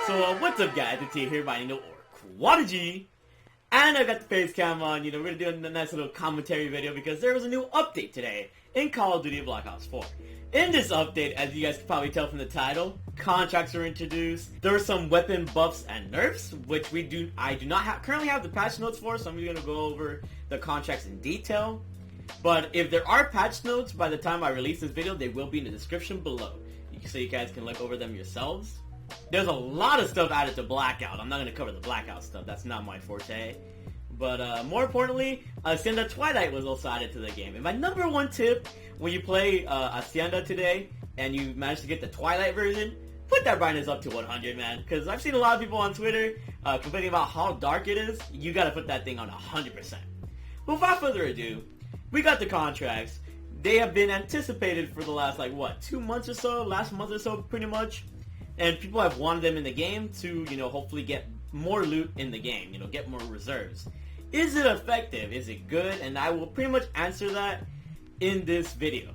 So what's up guys, it's here by or Quadigi, and I got the face cam on. We're gonna do a nice little commentary video because there was a new update today in Call of Duty Black Ops 4. In this update, as you guys can probably tell from the title, contracts were introduced. There were some weapon buffs and nerfs, which I do not currently have the patch notes for, so I'm gonna go over the contracts in detail. But if there are patch notes by the time I release this video, they will be in the description below, so you guys can look over them yourselves. There's a lot of stuff added to Blackout. I'm not going to cover the Blackout stuff. That's not my forte. But more importantly, Hacienda Twilight was also added to the game. And my number one tip when you play Hacienda today and you manage to get the Twilight version, put that brightness up to 100, man. Because I've seen a lot of people on Twitter complaining about how dark it is. You got to put that thing on 100%. But without further ado, we got the contracts. They have been anticipated for the last, 2 months or so? Last month or so, pretty much. And people have wanted them in the game to, hopefully get more loot in the game, get more reserves. Is it effective? Is it good? And I will pretty much answer that in this video.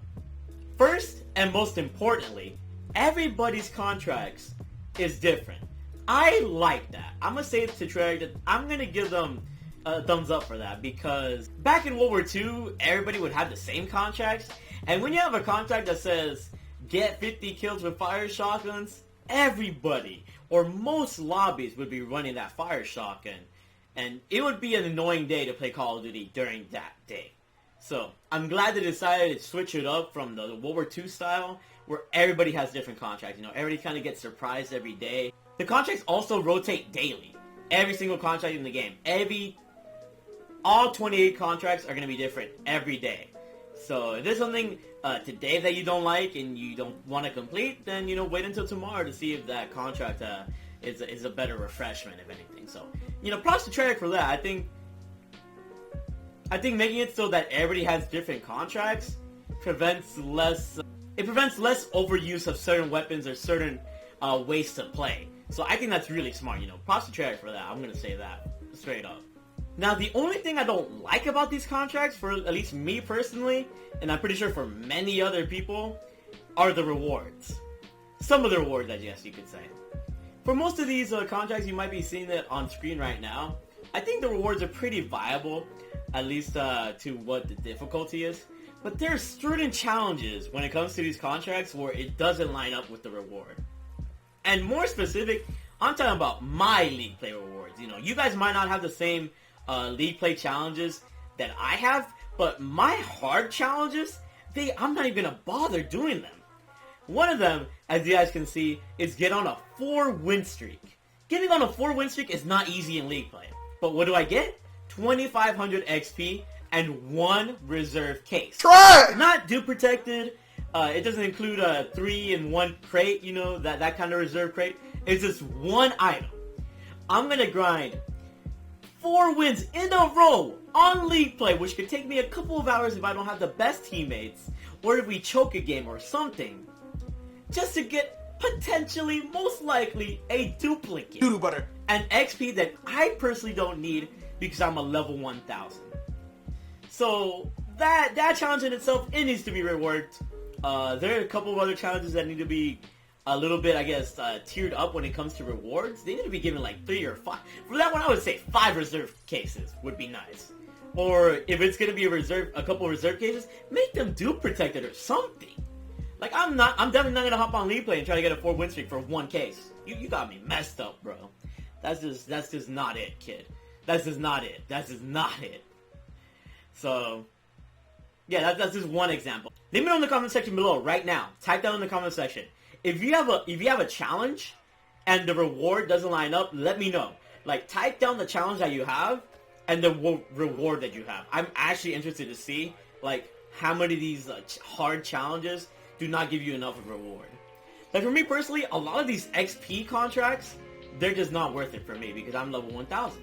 First, and most importantly, everybody's contracts is different. I like that. I'm going to say to Treyarch that I'm going to give them a thumbs up for that, because back in World War II, everybody would have the same contracts. And when you have a contract that says, get 50 kills with fire shotguns, everybody, or most lobbies, would be running that fire shotgun, and it would be an annoying day to play Call of Duty during that day. So, I'm glad they decided to switch it up from the World War II style, where everybody has different contracts. Everybody kind of gets surprised every day. The contracts also rotate daily. Every single contract in the game. All 28 contracts are going to be different every day. So, if there's something today that you don't like and you don't want to complete, then, wait until tomorrow to see if that contract is a better refreshment, if anything. So, props to Treyarch for that. I think making it so that everybody has different contracts prevents less overuse of certain weapons or certain ways to play. So, I think that's really smart, Props to Treyarch for that. I'm going to say that straight up. Now, the only thing I don't like about these contracts, for at least me personally, and I'm pretty sure for many other people, are the rewards. Some of the rewards, I guess you could say. For most of these contracts, you might be seeing it on screen right now. I think the rewards are pretty viable, at least to what the difficulty is. But there are certain challenges when it comes to these contracts where it doesn't line up with the reward. And more specific, I'm talking about my League Play rewards. You guys might not have the same League Play challenges that I have, but my hard challenges, I'm not even gonna bother doing them. One of them, as you guys can see, is get on a 4-win streak. Getting on a 4-win streak is not easy in League Play, but what do I get? 2,500 XP and 1 reserve case. Try! Not dupe protected. It doesn't include a 3-in-1 crate, that kind of reserve crate. It's just one item. I'm gonna grind 4 wins in a row on League Play, which could take me a couple of hours if I don't have the best teammates, or if we choke a game or something, just to get potentially, most likely, a duplicate. Doodle butter. An XP that I personally don't need because I'm a level 1000. So that challenge in itself, it needs to be reworked. There are a couple of other challenges that need to be a little bit, I guess, tiered up when it comes to rewards. They need to be given 3 or 5. For that one, I would say 5 reserve cases would be nice. Or if it's gonna be a couple of reserve cases, make them dupe protected or something. I'm definitely not gonna hop on League Play and try to get a 4-win streak for 1 case. You got me messed up, bro. That's just not it, kid. That's just not it. So, yeah, that's just one example. Leave me know in the comment section below right now. Type down in the comment section. If you have a challenge and the reward doesn't line up, let me know. Type down the challenge that you have and the reward that you have. I'm actually interested to see how many of these hard challenges do not give you enough of a reward. For me personally, a lot of these XP contracts, they're just not worth it for me because I'm level 1000.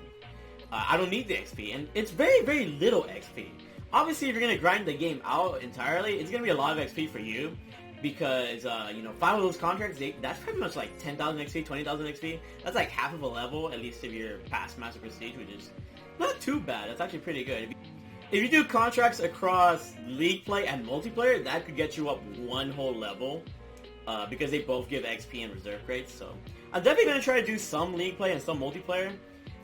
I don't need the XP, and it's very, very little XP. Obviously, if you're gonna grind the game out entirely, it's gonna be a lot of XP for you. Because, 5 of those contracts, that's pretty much 10,000 XP, 20,000 XP. That's half of a level, at least if you're past Master Prestige, which is not too bad. That's actually pretty good. If you do contracts across League Play and multiplayer, that could get you up 1 whole level. because they both give XP and reserve crates. So I'm definitely going to try to do some league play and some multiplayer.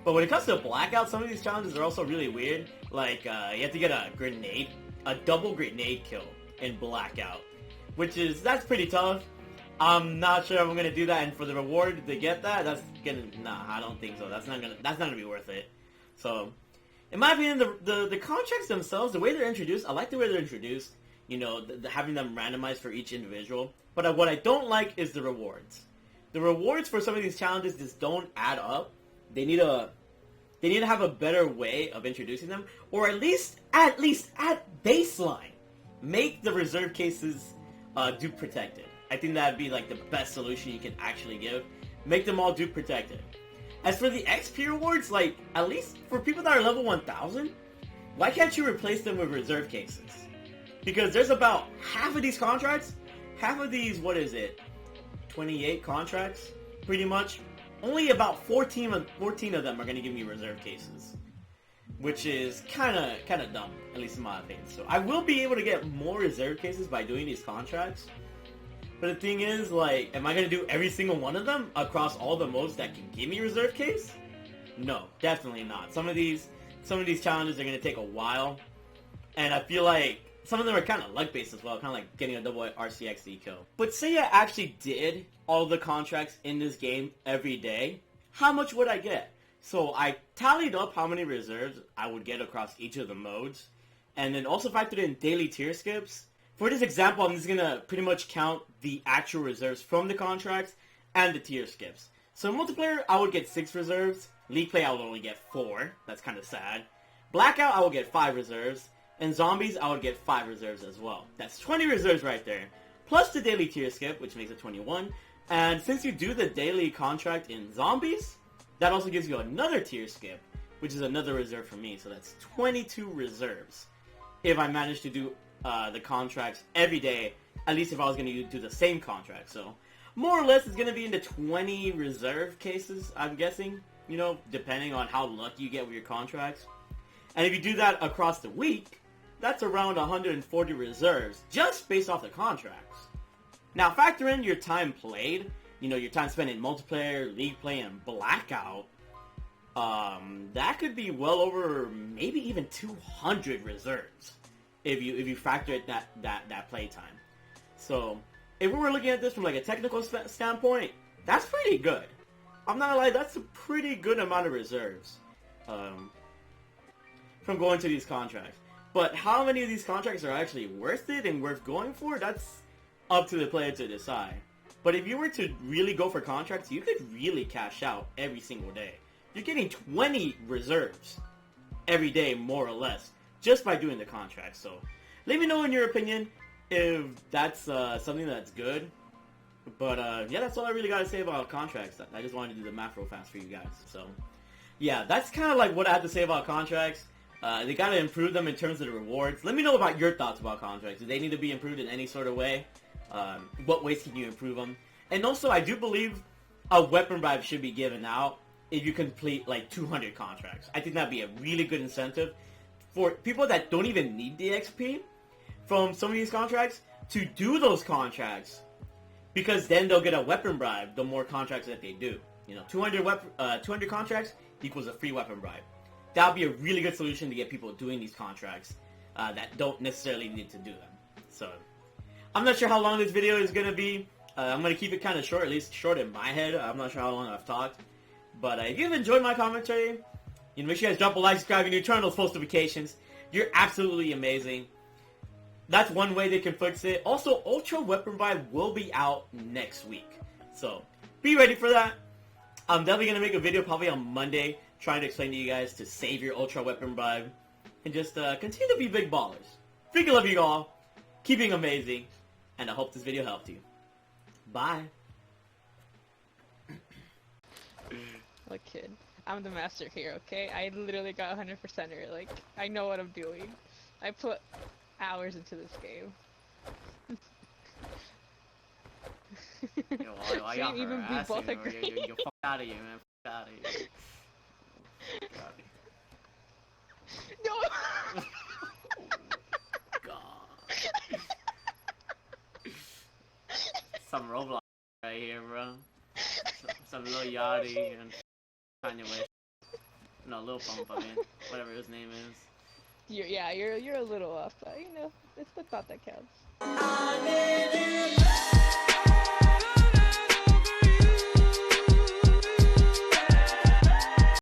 But when it comes to Blackout, some of these challenges are also really weird. Like, you have to get a double grenade kill in Blackout, that's pretty tough. I'm not sure if I'm gonna do that, and for the reward to get that, I don't think so. That's not gonna be worth it. So, in my opinion, the contracts themselves, the way they're introduced, I like the way they're introduced. You know, having them randomized for each individual. But what I don't like is the rewards. The rewards for some of these challenges just don't add up. They need to have a better way of introducing them, or at least at baseline, make the reserve cases dupe protected. I think that'd be like the best solution you can actually give. Make them all dupe protected. As for the XP rewards, like, at least for people that are level 1000, why can't you replace them with reserve cases? Because there's about half of these contracts, 28 contracts, pretty much. Only about 14 of them are going to give me reserve cases, which is kind of dumb, at least in my opinion. So I will be able to get more reserve cases by doing these contracts. But the thing is, like, am I going to do every single one of them across all the modes that can give me reserve case? No, definitely not. Some of these challenges are going to take a while, and I feel like some of them are kind of luck-based as well, kind of like getting a double RCXD kill. But say I actually did all the contracts in this game every day, how much would I get? So I tallied up how many reserves I would get across each of the modes, and then also factored in daily tier skips. For this example, I'm just going to pretty much count the actual reserves from the contracts and the tier skips. So in multiplayer, I would get 6 reserves. League play, I would only get 4. That's kind of sad. Blackout, I would get 5 reserves. And zombies, I would get 5 reserves as well. That's 20 reserves right there. Plus the daily tier skip, which makes it 21. And since you do the daily contract in zombies, that also gives you another tier skip, which is another reserve for me. So that's 22 reserves if I manage to do the contracts every day, at least if I was going to do the same contract. So more or less it's going to be into 20 reserve cases, I'm guessing, you know, depending on how lucky you get with your contracts. And if you do that across the week, that's around 140 reserves just based off the contracts. Now factor in your time played, you know, your time spent in multiplayer, league play, and blackout. That could be well over maybe even 200 reserves if you factor it that play time. So if we were looking at this from like a technical standpoint, that's pretty good. I'm not gonna lie, that's a pretty good amount of reserves from going to these contracts. But how many of these contracts are actually worth it and worth going for? That's up to the player to decide. But if you were to really go for contracts, you could really cash out every single day. You're getting 20 reserves every day, more or less, just by doing the contracts. So let me know in your opinion if that's something that's good. But yeah, that's all I really got to say about contracts. I just wanted to do the math real fast for you guys. So yeah, that's kind of like what I have to say about contracts. They got to improve them in terms of the rewards. Let me know about your thoughts about contracts. Do they need to be improved in any sort of way? What ways can you improve them? And also, I do believe a weapon bribe should be given out if you complete like 200 contracts. I think that'd be a really good incentive for people that don't even need the XP from some of these contracts to do those contracts, because then they'll get a weapon bribe the more contracts that they do. You know, 200 contracts equals a free weapon bribe. That would be a really good solution to get people doing these contracts that don't necessarily need to do them. So I'm not sure how long this video is going to be. I'm going to keep it kind of short, at least short in my head. I'm not sure how long I've talked. But if you've enjoyed my commentary, you know, make sure you guys drop a like, subscribe, and you turn on those post notifications. You're absolutely amazing. That's one way they can fix it. Also, Ultra Weapon Bribe will be out next week. So be ready for that. I'm definitely going to make a video probably on Monday trying to explain to you guys to save your Ultra Weapon Bribe and just continue to be big ballers. Freaking love you all. Keep being amazing. And I hope this video helped you. Bye. Look, kid, I'm the master here, okay? I literally got 100%er. Like, I know what I'm doing. I put hours into this game. Yo, I got even we both agree. Yo, fuck out of here, man. Fuck out of here. No! God. some Roblox right here, bro. Some Lil Yachty and Kanye West. No, Lil Pump, I mean, whatever his name is. You're a little off, but you know, it's the thought that counts.